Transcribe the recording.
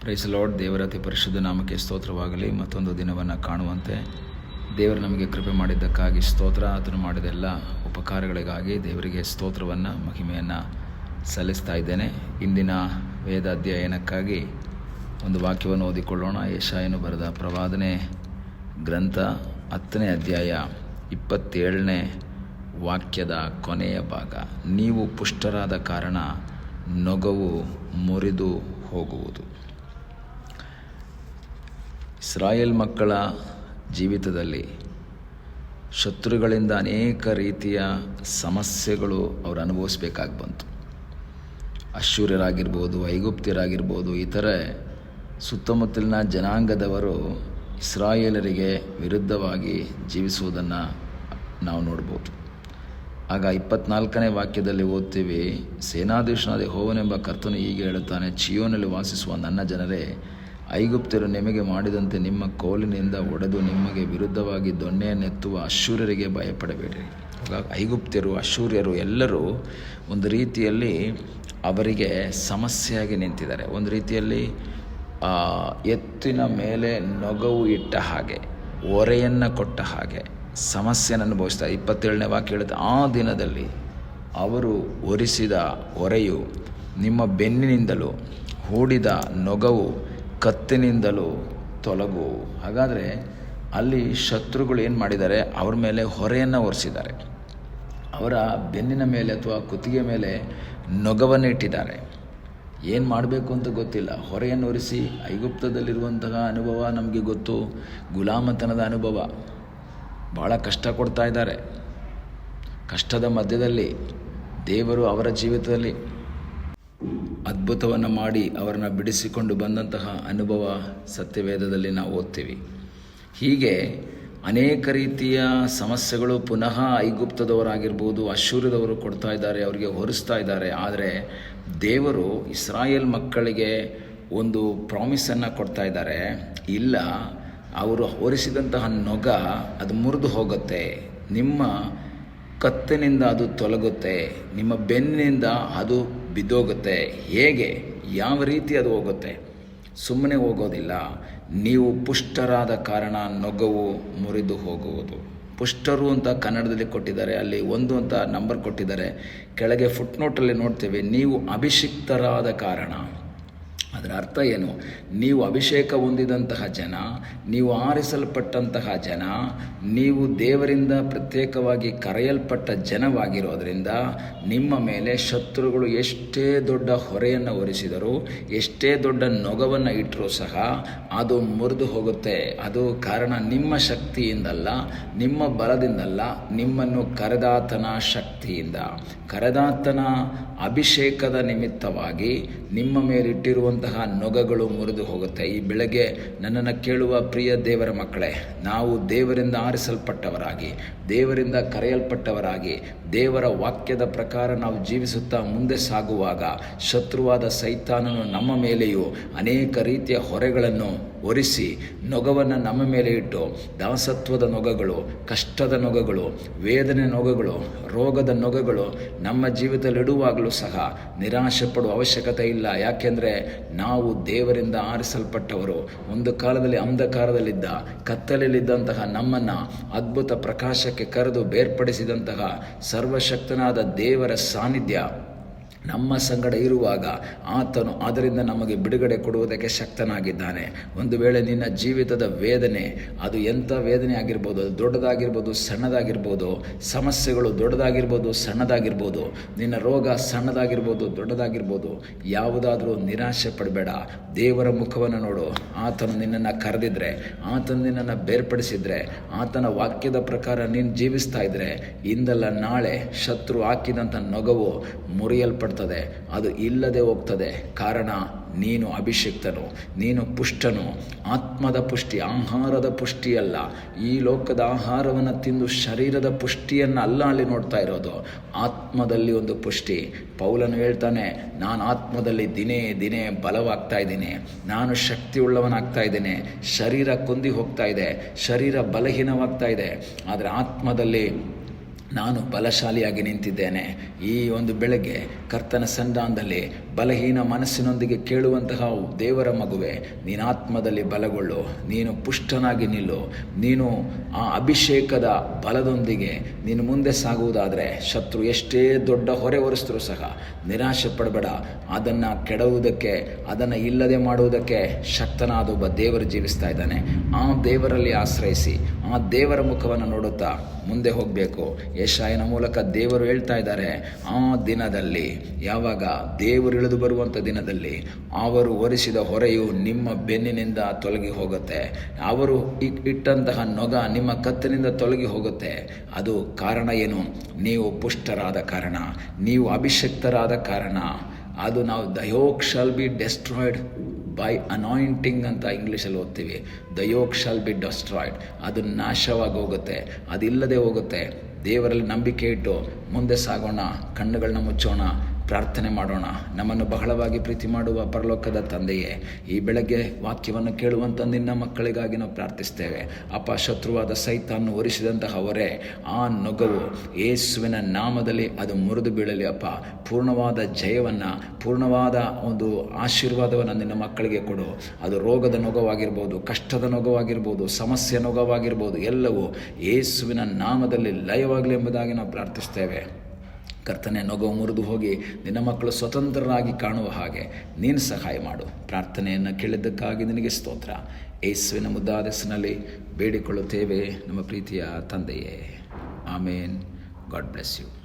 Price lord. ದೇವರ ಅತಿ ಪರಿಶುದ್ಧ ನಾಮಕ್ಕೆ ಸ್ತೋತ್ರವಾಗಲಿ. ಮತ್ತೊಂದು ದಿನವನ್ನು ಕಾಣುವಂತೆ ದೇವರು ನಮಗೆ ಕೃಪೆ ಮಾಡಿದ್ದಕ್ಕಾಗಿ ಸ್ತೋತ್ರ. ಆತನು ಮಾಡಿದ ಎಲ್ಲ ಉಪಕಾರಗಳಿಗಾಗಿ ದೇವರಿಗೆ ಸ್ತೋತ್ರವನ್ನು, ಮಹಿಮೆಯನ್ನು ಸಲ್ಲಿಸ್ತಾ ಇದ್ದೇನೆ. ಇಂದಿನ ವೇದ ಅಧ್ಯಯನಕ್ಕಾಗಿ ಒಂದು ವಾಕ್ಯವನ್ನು ಓದಿಕೊಳ್ಳೋಣ. ಯೆಶಾಯನು ಬರೆದ ಪ್ರವಾದನೆ ಗ್ರಂಥ 10ನೇ ಅಧ್ಯಾಯ 27ನೇ ವಾಕ್ಯದ ಕೊನೆಯ ಭಾಗ. ನೀವು ಪುಷ್ಟರಾದ ಕಾರಣ ನೊಗವು ಮುರಿದು ಹೋಗುವುದು. ಇಸ್ರಾಯೇಲ್ ಮಕ್ಕಳ ಜೀವಿತದಲ್ಲಿ ಶತ್ರುಗಳಿಂದ ಅನೇಕ ರೀತಿಯ ಸಮಸ್ಯೆಗಳು ಅವರು ಅನುಭವಿಸಬೇಕಾಗಿ ಬಂತು. ಅಶ್ಶೂರ್ಯರಾಗಿರ್ಬೋದು, ಐಗುಪ್ತ್ಯರಾಗಿರ್ಬೋದು, ಇತರೆ ಸುತ್ತಮುತ್ತಲಿನ ಜನಾಂಗದವರು ಇಸ್ರಾಯೇಲರಿಗೆ ವಿರುದ್ಧವಾಗಿ ಜೀವಿಸುವುದನ್ನು ನಾವು ನೋಡ್ಬೋದು. ಆಗ 24ನೇ ವಾಕ್ಯದಲ್ಲಿ ಓದ್ತೀವಿ, ಸೇನಾಧೀಶನಾದ ಯೆಹೋವನೆಂಬ ಕರ್ತನು ಹೀಗೆ ಹೇಳುತ್ತಾನೆ, ಚೀಯೋನಲ್ಲಿ ವಾಸಿಸುವ ನನ್ನ ಜನರೇ, ಐಗುಪ್ತ್ಯರು ನಿಮಗೆ ಮಾಡಿದಂತೆ ನಿಮ್ಮ ಕೋಲಿನಿಂದ ಒಡೆದು ನಿಮಗೆ ವಿರುದ್ಧವಾಗಿ ದೊಣ್ಣೆಯನ್ನೆತ್ತುವ ಅಶ್ಶೂರ್ಯರಿಗೆ ಭಯಪಡಬೇಡಿರಿ. ಐಗುಪ್ತ್ಯರು, ಅಶ್ಶೂರ್ಯರು ಎಲ್ಲರೂ ಒಂದು ರೀತಿಯಲ್ಲಿ ಅವರಿಗೆ ಸಮಸ್ಯೆಯಾಗಿ ನಿಂತಿದ್ದಾರೆ. ಒಂದು ರೀತಿಯಲ್ಲಿ ಎತ್ತಿನ ಮೇಲೆ ನೊಗವು ಇಟ್ಟ ಹಾಗೆ, ಹೊರೆಯನ್ನು ಕೊಟ್ಟ ಹಾಗೆ ಸಮಸ್ಯೆಯನ್ನು ಅನುಭವಿಸ್ತಾರೆ. 27ನೇ ವಾಕ್ಯ ಹೇಳುತ್ತೆ, ಆ ದಿನದಲ್ಲಿ ಅವರು ಹೊರಿಸಿದ ಹೊರೆಯು ನಿಮ್ಮ ಬೆನ್ನಿನಿಂದಲೂ ಹೂಡಿದ ನೊಗವು ಕತ್ತಿನಿಂದಲೂ ತೊಲಗು. ಹಾಗಾದರೆ ಅಲ್ಲಿ ಶತ್ರುಗಳು ಏನು ಮಾಡಿದ್ದಾರೆ? ಅವ್ರ ಮೇಲೆ ಹೊರೆಯನ್ನು ಹೊರಿಸಿದ್ದಾರೆ. ಅವರ ಬೆನ್ನಿನ ಮೇಲೆ ಅಥವಾ ಕುತ್ತಿಗೆ ಮೇಲೆ ನೊಗವನ್ನು ಇಟ್ಟಿದ್ದಾರೆ. ಏನು ಮಾಡಬೇಕು ಅಂತ ಗೊತ್ತಿಲ್ಲ. ಹೊರೆಯನ್ನು ಹೊರಿಸಿ, ಐಗುಪ್ತದಲ್ಲಿರುವಂತಹ ಅನುಭವ ನಮಗೆ ಗೊತ್ತು, ಗುಲಾಮತನದ ಅನುಭವ. ಭಾಳ ಕಷ್ಟ ಕೊಡ್ತಾ ಇದ್ದಾರೆ. ಕಷ್ಟದ ಮಧ್ಯದಲ್ಲಿ ದೇವರು ಅವರ ಜೀವಿತದಲ್ಲಿ ಅದ್ಭುತವನ್ನು ಮಾಡಿ ಅವರನ್ನು ಬಿಡಿಸಿಕೊಂಡು ಬಂದಂತಹ ಅನುಭವ ಸತ್ಯವೇದದಲ್ಲಿ ನಾವು ಓದ್ತೀವಿ. ಹೀಗೆ ಅನೇಕ ರೀತಿಯ ಸಮಸ್ಯೆಗಳು ಪುನಃ ಐಗುಪ್ತದವರಾಗಿರ್ಬೋದು, ಅಶ್ಶೂರ್ಯದವರು ಕೊಡ್ತಾ ಇದ್ದಾರೆ, ಅವರಿಗೆ ಹೊರಿಸ್ತಾ ಇದ್ದಾರೆ. ಆದರೆ ದೇವರು ಇಸ್ರಾಯೇಲ್ ಮಕ್ಕಳಿಗೆ ಒಂದು ಪ್ರಾಮಿಸನ್ನು ಕೊಡ್ತಾ ಇದ್ದಾರೆ. ಇಲ್ಲ, ಅವರು ಹೊರಿಸಿದಂತಹ ನೊಗ ಅದು ಮುರಿದು ಹೋಗುತ್ತೆ, ನಿಮ್ಮ ಕತ್ತಿನಿಂದ ಅದು ತೊಲಗುತ್ತೆ, ನಿಮ್ಮ ಬೆನ್ನಿನಿಂದ ಅದು ಬಿದ್ದೋಗುತ್ತೆ. ಹೇಗೆ, ಯಾವ ರೀತಿ ಅದು ಹೋಗುತ್ತೆ? ಸುಮ್ಮನೆ ಹೋಗೋದಿಲ್ಲ. ನೀವು ಪುಷ್ಟರಾದ ಕಾರಣ ನೊಗವು ಮುರಿದು ಹೋಗುವುದು. ಪುಷ್ಟರು ಅಂತ ಕನ್ನಡದಲ್ಲಿ ಕೊಟ್ಟಿದ್ದಾರೆ, ಅಲ್ಲಿ 1 ಅಂತ ನಂಬರ್ ಕೊಟ್ಟಿದ್ದಾರೆ. ಕೆಳಗೆ ಫುಟ್ನೋಟಲ್ಲಿ ನೋಡ್ತೇವೆ, ನೀವು ಅಭಿಷಿಕ್ತರಾದ ಕಾರಣ. ಅದರ ಅರ್ಥ ಏನು? ನೀವು ಅಭಿಷೇಕ ಹೊಂದಿದಂತಹ ಜನ, ನೀವು ಆರಿಸಲ್ಪಟ್ಟಂತಹ ಜನ, ನೀವು ದೇವರಿಂದ ಪ್ರತ್ಯೇಕವಾಗಿ ಕರೆಯಲ್ಪಟ್ಟ ಜನವಾಗಿರೋದರಿಂದ ನಿಮ್ಮ ಮೇಲೆ ಶತ್ರುಗಳು ಎಷ್ಟೇ ದೊಡ್ಡ ಹೊರೆಯನ್ನು ಹೊರಿಸಿದರೂ, ಎಷ್ಟೇ ದೊಡ್ಡ ನೊಗವನ್ನು ಇಟ್ಟರೂ ಸಹ ಅದು ಮುರಿದು ಹೋಗುತ್ತೆ. ಅದು ಕಾರಣ ನಿಮ್ಮ ಶಕ್ತಿಯಿಂದಲ್ಲ, ನಿಮ್ಮ ಬಲದಿಂದಲ್ಲ, ನಿಮ್ಮನ್ನು ಕರೆದಾತನ ಶಕ್ತಿಯಿಂದ, ಕರೆದಾತನ ಅಭಿಷೇಕದ ನಿಮಿತ್ತವಾಗಿ ನಿಮ್ಮ ಮೇಲಿಟ್ಟಿರುವಂತಹ ನೊಗಗಳು ಮುರಿದು ಹೋಗುತ್ತೆ. ಈ ಬೆಳಗ್ಗೆ ನನ್ನನ್ನು ಕೇಳುವ ಪ್ರಿಯ ದೇವರ ಮಕ್ಕಳೇ, ನಾವು ದೇವರಿಂದ ಆರಿಸಲ್ಪಟ್ಟವರಾಗಿ, ದೇವರಿಂದ ಕರೆಯಲ್ಪಟ್ಟವರಾಗಿ, ದೇವರ ವಾಕ್ಯದ ಪ್ರಕಾರ ನಾವು ಜೀವಿಸುತ್ತಾ ಮುಂದೆ ಸಾಗುವಾಗ ಶತ್ರುವಾದ ಸೈತಾನನು ನಮ್ಮ ಮೇಲೆಯೂ ಅನೇಕ ರೀತಿಯ ಹೊರೆಗಳನ್ನು ಹೊರಿಸಿ ನೊಗವನ್ನು ನಮ್ಮ ಮೇಲೆ ಇಟ್ಟು, ದಾಸತ್ವದ ನೊಗಗಳು, ಕಷ್ಟದ ನೊಗಗಳು, ವೇದನೆ ನೊಗಗಳು, ರೋಗದ ನೊಗಗಳು ನಮ್ಮ ಜೀವಿತದಲ್ಲಿಡುವಾಗಲೂ ಸಹ ನಿರಾಶೆ ಪಡುವ ಅವಶ್ಯಕತೆ ಇಲ್ಲ. ಯಾಕೆಂದರೆ ನಾವು ದೇವರಿಂದ ಆರಿಸಲ್ಪಟ್ಟವರು. ಒಂದು ಕಾಲದಲ್ಲಿ ಅಂಧಕಾರದಲ್ಲಿದ್ದ, ಕತ್ತಲೆಯಲ್ಲಿದ್ದಂತಹ ನಮ್ಮನ್ನು ಅದ್ಭುತ ಪ್ರಕಾಶಕ್ಕೆ ಕರೆದು ಬೇರ್ಪಡಿಸಿದಂತಹ ಸರ್ವಶಕ್ತನಾದ ದೇವರ ಸಾನ್ನಿಧ್ಯ ನಮ್ಮ ಸಂಗಡ ಇರುವಾಗ ಆತನು ಅದರಿಂದ ನಮಗೆ ಬಿಡುಗಡೆ ಕೊಡುವುದಕ್ಕೆ ಶಕ್ತನಾಗಿದ್ದಾನೆ. ಒಂದು ವೇಳೆ ನಿನ್ನ ಜೀವಿತದ ವೇದನೆ, ಅದು ಎಂಥ ವೇದನೆ ಆಗಿರ್ಬೋದು, ಅದು ದೊಡ್ಡದಾಗಿರ್ಬೋದು, ಸಣ್ಣದಾಗಿರ್ಬೋದು, ಸಮಸ್ಯೆಗಳು ದೊಡ್ಡದಾಗಿರ್ಬೋದು, ಸಣ್ಣದಾಗಿರ್ಬೋದು, ನಿನ್ನ ರೋಗ ಸಣ್ಣದಾಗಿರ್ಬೋದು, ದೊಡ್ಡದಾಗಿರ್ಬೋದು, ಯಾವುದಾದ್ರೂ ನಿರಾಶೆ ಪಡಬೇಡ. ದೇವರ ಮುಖವನ್ನು ನೋಡು. ಆತನು ನಿನ್ನನ್ನು ಕರೆದಿದ್ರೆ, ಆತನು ನಿನ್ನನ್ನು ಬೇರ್ಪಡಿಸಿದ್ರೆ, ಆತನ ವಾಕ್ಯದ ಪ್ರಕಾರ ನೀನು ಜೀವಿಸ್ತಾ ಇದ್ರೆ, ಇಂದಲ್ಲ ನಾಳೆ ಶತ್ರು ಹಾಕಿದಂಥ ನೊಗವು ಮುರಿಯಲ್ಪಡ್ತದೆ. ಅದು ಇಲ್ಲದೆ ಹೋಗ್ತದೆ. ಕಾರಣ ನೀನು ಅಭಿಷಿಕ್ತನು, ನೀನು ಪುಷ್ಟನು. ಆತ್ಮದ ಪುಷ್ಟಿ, ಆಹಾರದ ಪುಷ್ಟಿಯಲ್ಲ. ಈ ಲೋಕದ ಆಹಾರವನ್ನು ತಿಂದು ಶರೀರದ ಪುಷ್ಟಿಯನ್ನು ಅಲ್ಲ ಅಲ್ಲಿ ನೋಡ್ತಾ ಇರೋದು, ಆತ್ಮದಲ್ಲಿ ಒಂದು ಪುಷ್ಟಿ. ಪೌಲನು ಹೇಳ್ತಾನೆ, ನಾನು ಆತ್ಮದಲ್ಲಿ ದಿನೇ ದಿನೇ ಬಲವಾಗ್ತಾ ಇದ್ದೀನಿ, ನಾನು ಶಕ್ತಿ ಉಳ್ಳವನಾಗ್ತಾ ಇದ್ದೇನೆ. ಶರೀರ ಕುಂದಿ ಹೋಗ್ತಾ ಇದೆ, ಶರೀರ ಬಲಹೀನವಾಗ್ತಾ ಇದೆ, ಆದರೆ ಆತ್ಮದಲ್ಲಿ ನಾನು ಬಲಶಾಲಿಯಾಗಿ ನಿಂತಿದ್ದೇನೆ. ಈ ಒಂದು ಬೆಳಗ್ಗೆ ಕರ್ತನ ಸನ್ನಿಧಾನದಲ್ಲಿ ಬಲಹೀನ ಮನಸ್ಸಿನೊಂದಿಗೆ ಕೇಳುವಂತಹ ದೇವರ ಮಗುವೆ, ನೀನು ಆತ್ಮದಲ್ಲಿ ಬಲಗೊಳ್ಳು, ನೀನು ಪುಷ್ಟನಾಗಿ ನಿಲ್ಲು. ನೀನು ಆ ಅಭಿಷೇಕದ ಬಲದೊಂದಿಗೆ ನೀನು ಮುಂದೆ ಸಾಗುವುದಾದರೆ ಶತ್ರು ಎಷ್ಟೇ ದೊಡ್ಡ ಹೊರೆ ಹೊರಿಸಿದ್ರೂ ಸಹ ನಿರಾಶೆ ಪಡಬೇಡ. ಅದನ್ನು ಕೆಡವುವುದಕ್ಕೆ, ಅದನ್ನು ಇಲ್ಲದೆ ಮಾಡುವುದಕ್ಕೆ ಶಕ್ತನಾದ ಒಬ್ಬ ದೇವರು ಜೀವಿಸ್ತಾ ಇದ್ದಾನೆ. ಆ ದೇವರಲ್ಲಿ ಆಶ್ರಯಿಸಿ ಆ ದೇವರ ಮುಖವನ್ನು ನೋಡುತ್ತಾ ಮುಂದೆ ಹೋಗಬೇಕು. ಯೆಶಾಯನ ಮೂಲಕ ದೇವರು ಹೇಳ್ತಾ ಇದ್ದಾರೆ, ಆ ದಿನದಲ್ಲಿ, ಯಾವಾಗ ದೇವರು ಇಳಿದು ಬರುವಂಥ ದಿನದಲ್ಲಿ ಅವರು ಹೊರಿಸಿದ ಹೊರೆಯು ನಿಮ್ಮ ಬೆನ್ನಿನಿಂದ ತೊಲಗಿ ಹೋಗುತ್ತೆ. ಅವರು ಇಟ್ಟಂತಹ ನೊಗ ನಿಮ್ಮ ಕತ್ತಿನಿಂದ ತೊಲಗಿ ಹೋಗುತ್ತೆ. ಅದು ಕಾರಣ ಏನು? ನೀವು ಪುಷ್ಟರಾದ ಕಾರಣ, ನೀವು ಅಭಿಷಕ್ತರಾದ ಕಾರಣ. ಅದು ನಾವು the yoke shall be destroyed by anointing ಅಂತ ಇಂಗ್ಲೀಷಲ್ಲಿ ಓದ್ತೀವಿ. The yoke shall be destroyed. ಅದು ನಾಶವಾಗಿ ಹೋಗುತ್ತೆ, ಅದಿಲ್ಲದೆ ಹೋಗುತ್ತೆ. ದೇವರಲ್ಲಿ ನಂಬಿಕೆ ಇಟ್ಟು ಮುಂದೆ ಸಾಗೋಣ, ಕಣ್ಣುಗಳನ್ನ ಮುಚ್ಚೋಣ, ಪ್ರಾರ್ಥನೆ ಮಾಡೋಣ. ನಮ್ಮನ್ನು ಬಹಳವಾಗಿ ಪ್ರೀತಿ ಮಾಡುವ ಪರಲೋಕದ ತಂದೆಯೇ, ಈ ಬೆಳಗ್ಗೆ ವಾಕ್ಯವನ್ನು ಕೇಳುವಂಥ ನಿನ್ನ ಮಕ್ಕಳಿಗಾಗಿ ನಾವು ಪ್ರಾರ್ಥಿಸ್ತೇವೆ. ಅಪ್ಪ, ಶತ್ರುವಾದ ಸೈತಾನ್ನು ಹೊರಿಸಿದಂತಹ ಹೊರೆ, ಆ ನೊಗವು ಯೇಸುವಿನ ನಾಮದಲ್ಲಿ ಅದು ಮುರಿದು ಬೀಳಲಿ ಅಪ್ಪ. ಪೂರ್ಣವಾದ ಜಯವನ್ನು, ಪೂರ್ಣವಾದ ಒಂದು ಆಶೀರ್ವಾದವನ್ನು ನಿನ್ನ ಮಕ್ಕಳಿಗೆ ಕೊಡು. ಅದು ರೋಗದ ನೊಗವಾಗಿರ್ಬೋದು, ಕಷ್ಟದ ನೊಗವಾಗಿರ್ಬೋದು, ಸಮಸ್ಯೆ ನೊಗವಾಗಿರ್ಬೋದು, ಎಲ್ಲವೂ ಯೇಸುವಿನ ನಾಮದಲ್ಲಿ ಲಯವಾಗಲಿ ಎಂಬುದಾಗಿ ನಾವು ಪ್ರಾರ್ಥಿಸ್ತೇವೆ. ಕರ್ತನೆ, ನೊಗವು ಮುರಿದು ಹೋಗಿ ನಿನ್ನ ಮಕ್ಕಳು ಸ್ವತಂತ್ರರಾಗಿ ಕಾಣುವ ಹಾಗೆ ನೀನು ಸಹಾಯ ಮಾಡು. ಪ್ರಾರ್ಥನೆಯನ್ನು ಕೇಳಿದ್ದಕ್ಕಾಗಿ ನಿನಗೆ ಸ್ತೋತ್ರ. ಯೇಸುವಿನ ಮುದ್ದಾದ ಹೆಸರಿನಲ್ಲಿ ಬೇಡಿಕೊಳ್ಳುತ್ತೇವೆ ನಮ್ಮ ಪ್ರೀತಿಯ ತಂದೆಯೇ. ಆಮೇನ್. God bless you.